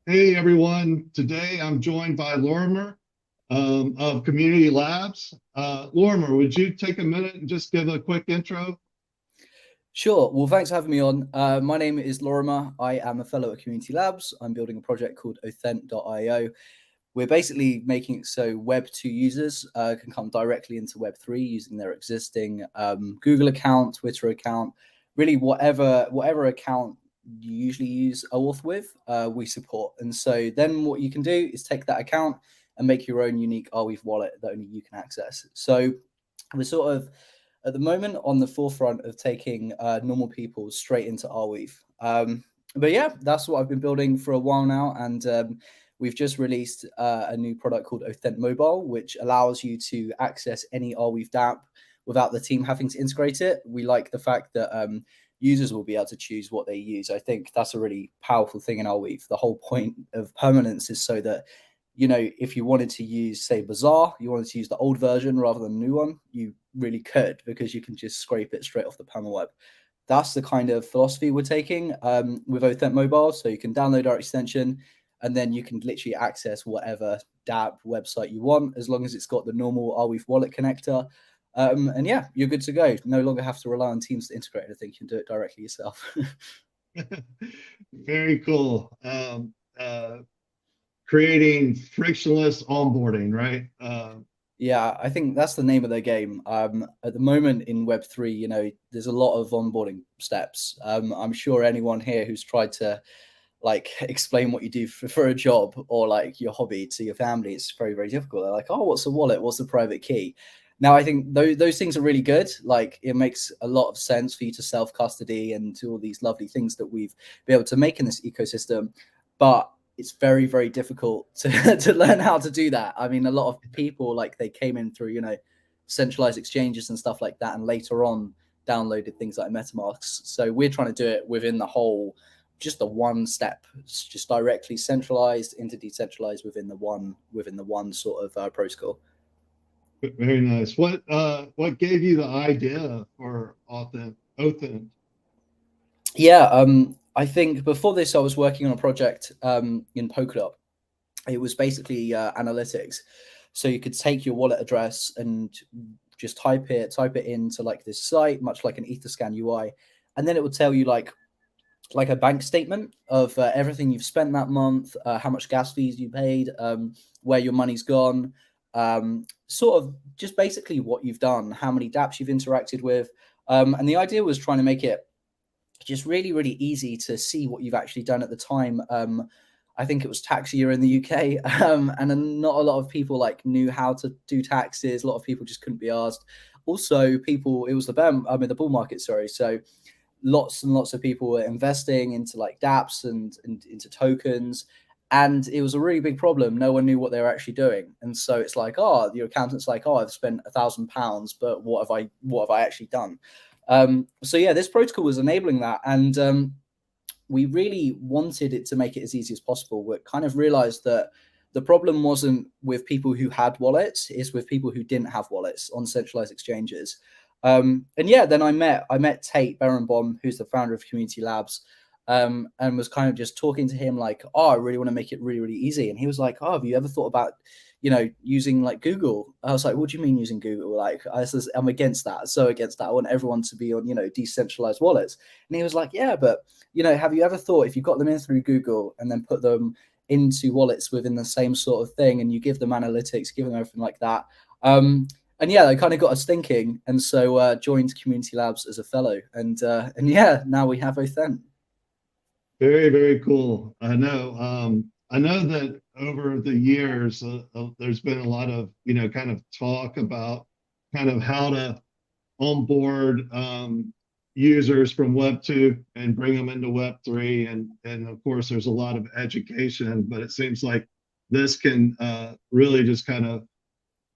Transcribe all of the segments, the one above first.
Hey everyone, today I'm joined by Lorimer of Community Labs. Lorimer, would you take a minute and just give a quick intro? Sure. Well, thanks for having me on. My name is Lorimer. I am a fellow at Community Labs. I'm building a project called Othent.io. We're basically making it so Web 2 users can come directly into Web 3 using their existing Google account, Twitter account, really whatever account you usually use OAuth with, we support. And so then what you can do is take that account and make your own unique Arweave wallet that only you can access. So we're sort of at the moment on the forefront of taking normal people straight into Arweave. But yeah, that's what I've been building for a while now, and we've just released a new product called Othent and Mobile, which allows you to access any Arweave app without the team having to integrate it. We like the fact that users will be able to choose what they use. I think that's a really powerful thing in Arweave. The whole point of permanence is so that if you wanted to use, say, Bazaar, you wanted to use the old version rather than the new one, you really could because you can just scrape it straight off the permaweb. That's the kind of philosophy we're taking with Othent Mobile. So you can download our extension and then you can literally access whatever dApp website you want as long as it's got the normal Arweave wallet connector. And yeah, you're good to go. No longer have to rely on teams to integrate anything. You can do it directly yourself. Very cool. Creating frictionless onboarding, right? Yeah, I think that's the name of the game. At the moment in Web 3, there's a lot of onboarding steps. I'm sure anyone here who's tried to like explain what you do for a job or like your hobby to your family, it's very, very difficult. They're like, oh, what's a wallet? What's the private key? Now, I think those things are really good. Like, it makes a lot of sense for you to self custody and do all these lovely things that we've been able to make in this ecosystem. But it's very, very difficult to, to learn how to do that. I mean, a lot of people, like, they came in through, centralized exchanges and stuff like that. And later on, downloaded things like MetaMasks. So we're trying to do it within the whole, just the one step. It's just directly centralized into decentralized within the one sort of protocol. Very nice. What gave you the idea for Othent? Yeah, I think before this, I was working on a project in Polkadot. It was basically analytics. So you could take your wallet address and just type it into like this site, much like an Etherscan UI, and then it would tell you like a bank statement of everything you've spent that month, how much gas fees you paid, where your money's gone, sort of just basically what you've done, how many dApps you've interacted with. And the idea was trying to make it just really, really easy to see what you've actually done at the time. I think it was tax year in the UK, and not a lot of people like knew how to do taxes. A lot of people just couldn't be asked. Also, it was the bull market, sorry. So lots and lots of people were investing into like dApps and into tokens. And it was a really big problem. No one knew what they were actually doing. And so it's like, oh, your accountant's like, oh, I've spent £1,000, but what have I actually done? So yeah, this protocol was enabling that. And we really wanted it to make it as easy as possible. We kind of realized that the problem wasn't with people who had wallets, it's with people who didn't have wallets on centralized exchanges. And yeah, then I met Tate Berenbaum, who's the founder of Community Labs, and was kind of just talking to him like, oh, I really want to make it really, really easy. And he was like, oh, have you ever thought about, using like Google? I was like, what do you mean using Google? Like, I'm against that. So against that. I want everyone to be on, decentralized wallets. And he was like, yeah, but, have you ever thought if you got them in through Google and then put them into wallets within the same sort of thing and you give them analytics, give them everything like that, and yeah, they kind of got us thinking, and so joined Community Labs as a fellow, and yeah, now we have Othent. Very, very cool. I know that over the years, there's been a lot of, kind of talk about kind of how to onboard users from Web 2 and bring them into Web 3. And of course, there's a lot of education, but it seems like this can really just kind of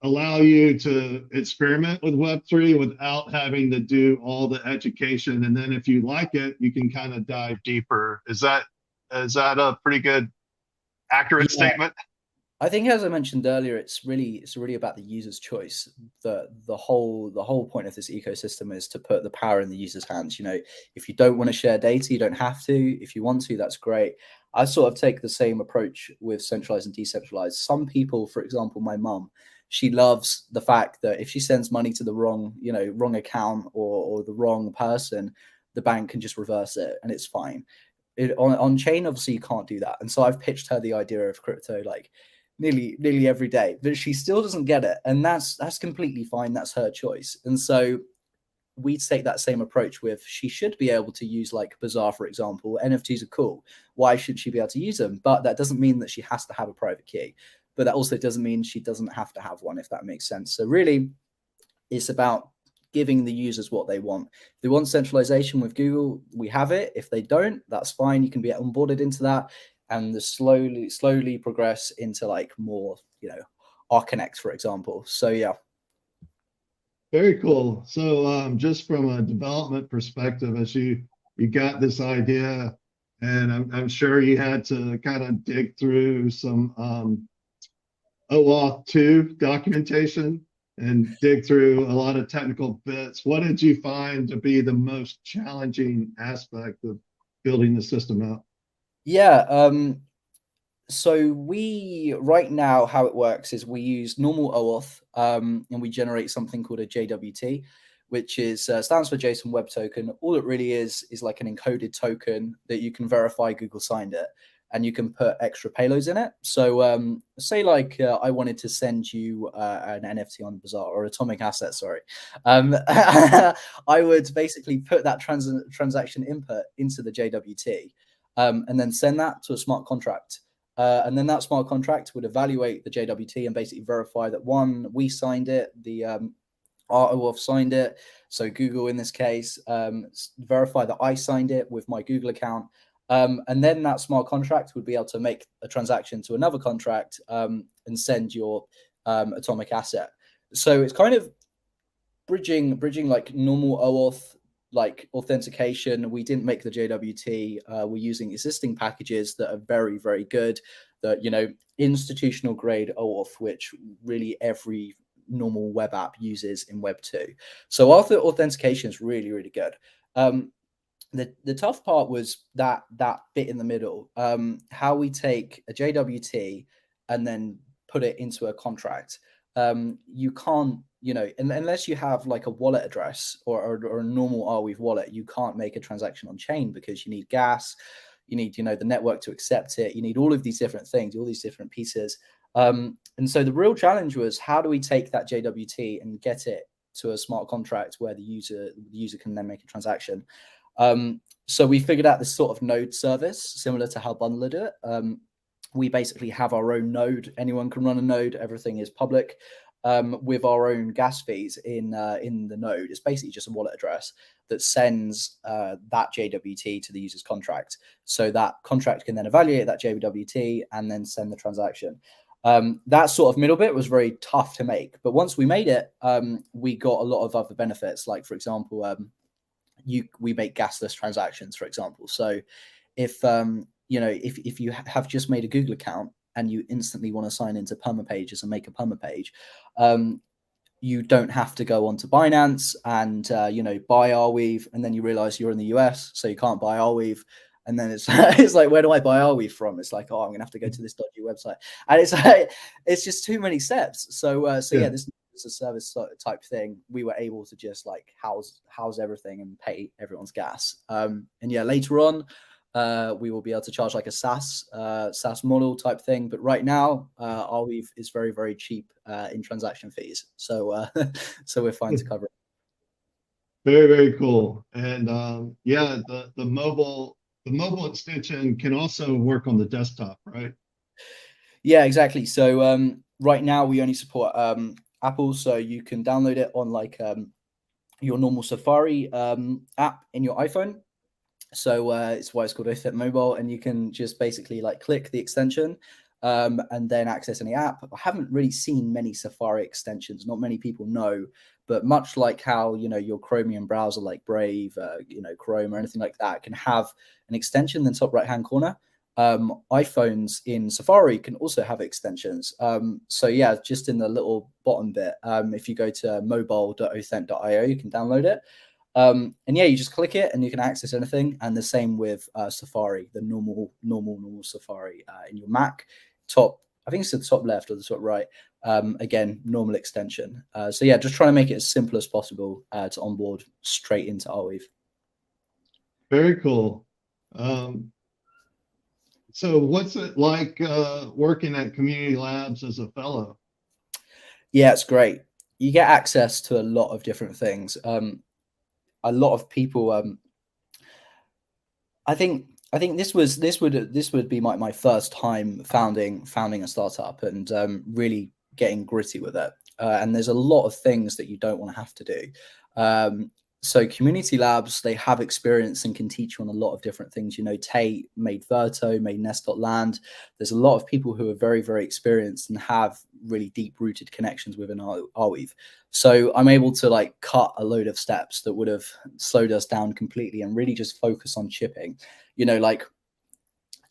allow you to experiment with Web 3 without having to do all the education. And then if you like it, you can kind of dive deeper. Is that a pretty good accurate Yeah, statement? I think, as I mentioned earlier, it's really about the user's choice. The whole point of this ecosystem is to put the power in the user's hands. If you don't want to share data, you don't have to. If you want to, that's great. I sort of take the same approach with centralized and decentralized. Some people, for example, my mum, she loves the fact that if she sends money to the wrong account or the wrong person, the bank can just reverse it and it's fine. On chain, obviously, you can't do that. And so I've pitched her the idea of crypto like nearly every day, but she still doesn't get it, and that's completely fine. That's her choice. And so we take that same approach with, she should be able to use like Bazaar, for example. NFTs are cool. Why should she be able to use them? But that doesn't mean that she has to have a private key. But that also doesn't mean she doesn't have to have one, if that makes sense. So really, it's about giving the users what they want. If they want centralization with Google, we have it. If they don't, that's fine. You can be onboarded into that and slowly progress into like more, Arconnect, for example. So yeah. Very cool. So just from a development perspective, as you got this idea, and I'm sure you had to kind of dig through some OAuth 2 documentation and dig through a lot of technical bits. What did you find to be the most challenging aspect of building the system out? Yeah. So we right now, how it works is we use normal OAuth, and we generate something called a JWT, which is stands for JSON Web Token. All it really is like an encoded token that you can verify Google signed it, and you can put extra payloads in it. So say like I wanted to send you an NFT on Bazaar or Atomic Asset, sorry. I would basically put that transaction input into the JWT, and then send that to a smart contract. And then that smart contract would evaluate the JWT and basically verify that, one, we signed it, the ROF signed it. So Google, in this case, verify that I signed it with my Google account. And then that smart contract would be able to make a transaction to another contract, and send your atomic asset. So it's kind of bridging like normal OAuth like authentication. We didn't make the JWT. We're using existing packages that are very, very good. That, institutional grade OAuth, which really every normal web app uses in Web 2. So authentication is really, really good. The tough part was that bit in the middle, how we take a JWT and then put it into a contract. You can't, unless you have like a wallet address or a normal Arweave wallet, you can't make a transaction on chain because you need gas, you need, the network to accept it. You need all of these different things, all these different pieces. And so the real challenge was, how do we take that JWT and get it to a smart contract where the user can then make a transaction? So we figured out this sort of node service similar to how Bundler do it. We basically have our own node. Anyone can run a node. Everything is public, with our own gas fees in the node. It's basically just a wallet address that sends that JWT to the user's contract. So that contract can then evaluate that JWT and then send the transaction. That sort of middle bit was very tough to make. But once we made it, we got a lot of other benefits. Like, for example, we make gasless transactions, for example. So if if you have just made a Google account and you instantly want to sign into permapages and make a permapage, you don't have to go onto Binance and buy Arweave, and then you realize you're in the US, so you can't buy Arweave. And then it's it's like, where do I buy Arweave from? It's like, oh, I'm gonna have to go to this dodgy website, and it's like, it's just too many steps. So yeah, this is a service type thing. We were able to just like house everything and pay everyone's gas. And yeah, later on, we will be able to charge like a SaaS model type thing. But right now, Arweave is very, very cheap in transaction fees. So so we're fine to cover it. Very, very cool. And yeah, the mobile extension can also work on the desktop, right? Yeah, exactly. So right now we only support Apple, so you can download it on like your normal Safari app in your iPhone. So it's why it's called Othent Mobile, and you can just basically like click the extension and then access any app. I haven't really seen many Safari extensions. Not many people know, but much like how your Chromium browser like Brave, Chrome or anything like that can have an extension in the top right hand corner. iPhones in Safari can also have extensions. So yeah, just in the little bottom bit, if you go to mobile.othent.io, you can download it. And yeah, you just click it and you can access anything. And the same with Safari, the normal Safari in your Mac. I think it's the top left or the top right. Again, normal extension. So yeah, just trying to make it as simple as possible to onboard straight into Arweave. Very cool. So what's it like working at Community Labs as a fellow? Yeah, it's great. You get access to a lot of different things. A lot of people. I think this would be my first time founding a startup and really getting gritty with it. And there's a lot of things that you don't want to have to do. So Community Labs, they have experience and can teach you on a lot of different things. You know, Tate made Verto, made Nest.land. There's a lot of people who are very, very experienced and have really deep-rooted connections within Arweave. So I'm able to like cut a load of steps that would have slowed us down completely and really just focus on shipping. You know, like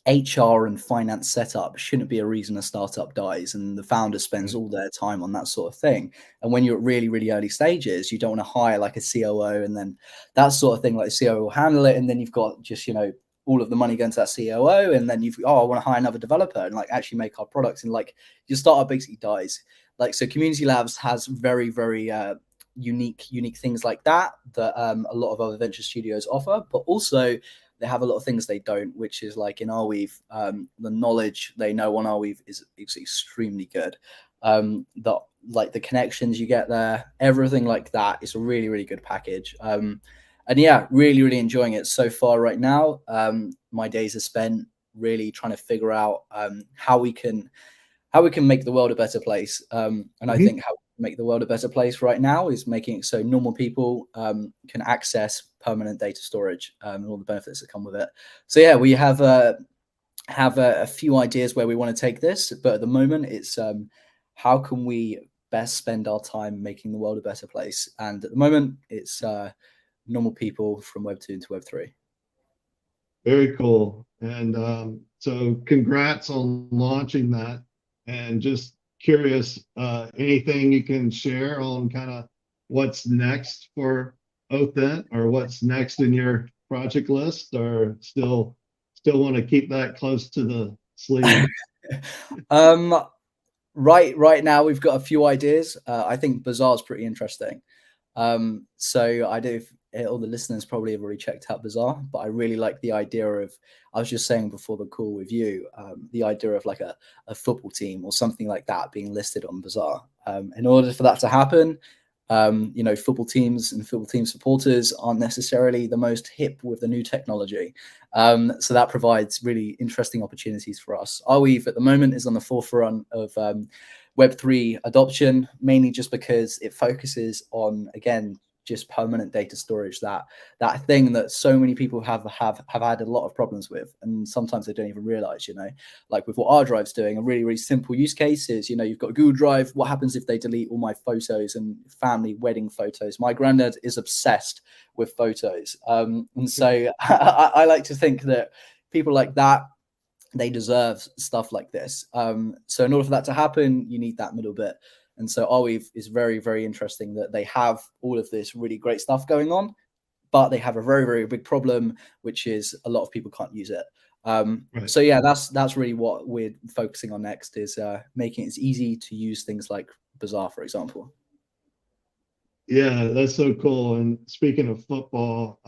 HR and finance setup shouldn't be a reason a startup dies, and the founder spends all their time on that sort of thing. And when you're at really, really early stages, you don't want to hire like a COO and then that sort of thing. Like the COO will handle it, and then you've got just, you know, all of the money going to that COO, and then I want to hire another developer and like actually make our products, and like your startup basically dies. Like, so Community Labs has very, very unique things like that a lot of other venture studios offer, but also they have a lot of things they don't, which is like in Arweave, the knowledge they know on Arweave is extremely good. Like the connections you get there, everything like that is a really, really good package. And yeah, really, really enjoying it so far right now. My days are spent really trying to figure out how we can make the world a better place. And I think how we make the world a better place right now is making it so normal people can access permanent data storage and all the benefits that come with it. So yeah, we have a few ideas where we want to take this, but at the moment it's how can we best spend our time making the world a better place? And at the moment it's normal people from Web 2 into Web 3. Very cool. And so congrats on launching that. And just curious, anything you can share on kind of what's next for Othent, or what's next in your project list, or still want to keep that close to the sleeve? Right now we've got a few ideas. I think Bazaar is pretty interesting. So I do. All the listeners probably have already checked out Bazaar, but I really like the idea of, I was just saying before the call with you, the idea of like a football team or something like that being listed on Bazaar. In order for that to happen, you know, football teams and football team supporters aren't necessarily the most hip with the new technology. So that provides really interesting opportunities for us. Arweave at the moment is on the forefront of Web3 adoption, mainly just because it focuses on, again, just permanent data storage, that thing that so many people have had a lot of problems with, and sometimes they don't even realize, you know, like with what our drive's doing. A really, really simple use case is, you know, you've got a Google Drive. What happens if they delete all my photos and family wedding photos? My granddad is obsessed with photos, and so I like to think that people like that, they deserve stuff like this. So in order for that to happen, you need that middle bit. And so Arweave is very, very interesting that they have all of this really great stuff going on, but they have a very, very big problem, which is a lot of people can't use it. Right. So yeah, that's really what we're focusing on next, is making it as easy to use things like Bazaar, for example. Yeah, that's so cool. And speaking of football,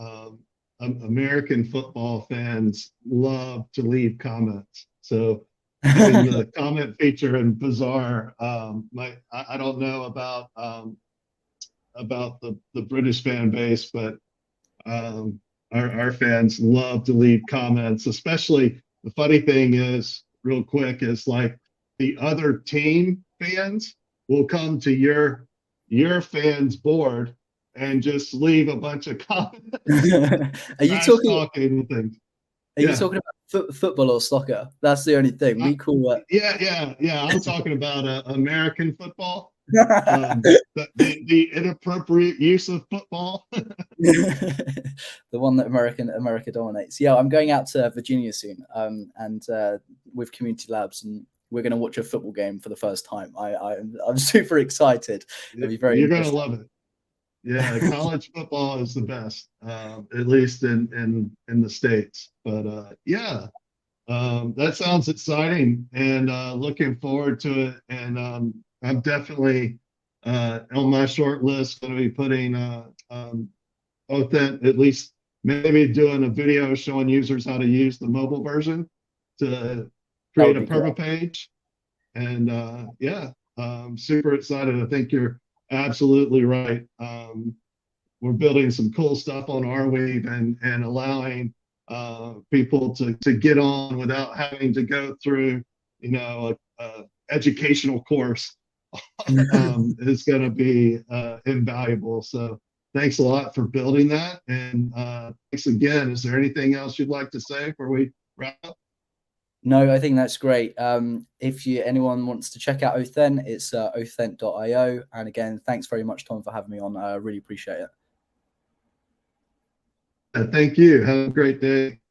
American football fans love to leave comments. So having the comment feature in Bazaar, I don't know about the British fan base, but our fans love to leave comments. Especially, the funny thing is, real quick, is like the other team fans will come to your fans board and just leave a bunch of comments. Are you talking things? Are you talking about football or soccer? That's the only thing we call it. Yeah. I'm talking about American football. The inappropriate use of football. The one that America dominates. Yeah, I'm going out to Virginia soon, and with Community Labs, and we're going to watch a football game for the first time. I'm super excited. It'll be very You're gonna interesting. love it. Yeah, college football is the best, at least in the States. But yeah, that sounds exciting, and looking forward to it. And I'm definitely on my short list going to be putting Othent, at least maybe doing a video showing users how to use the mobile version to That create would a be great. perma page. And yeah, super excited. I think you're absolutely right. We're building some cool stuff on Arweave and allowing people to get on without having to go through, a educational course is going to be invaluable. So thanks a lot for building that. And thanks again. Is there anything else you'd like to say before we wrap up? No, I think that's great. If anyone wants to check out Othent, it's othent.io. And again, thanks very much, Tom, for having me on. I really appreciate it. Thank you. Have a great day.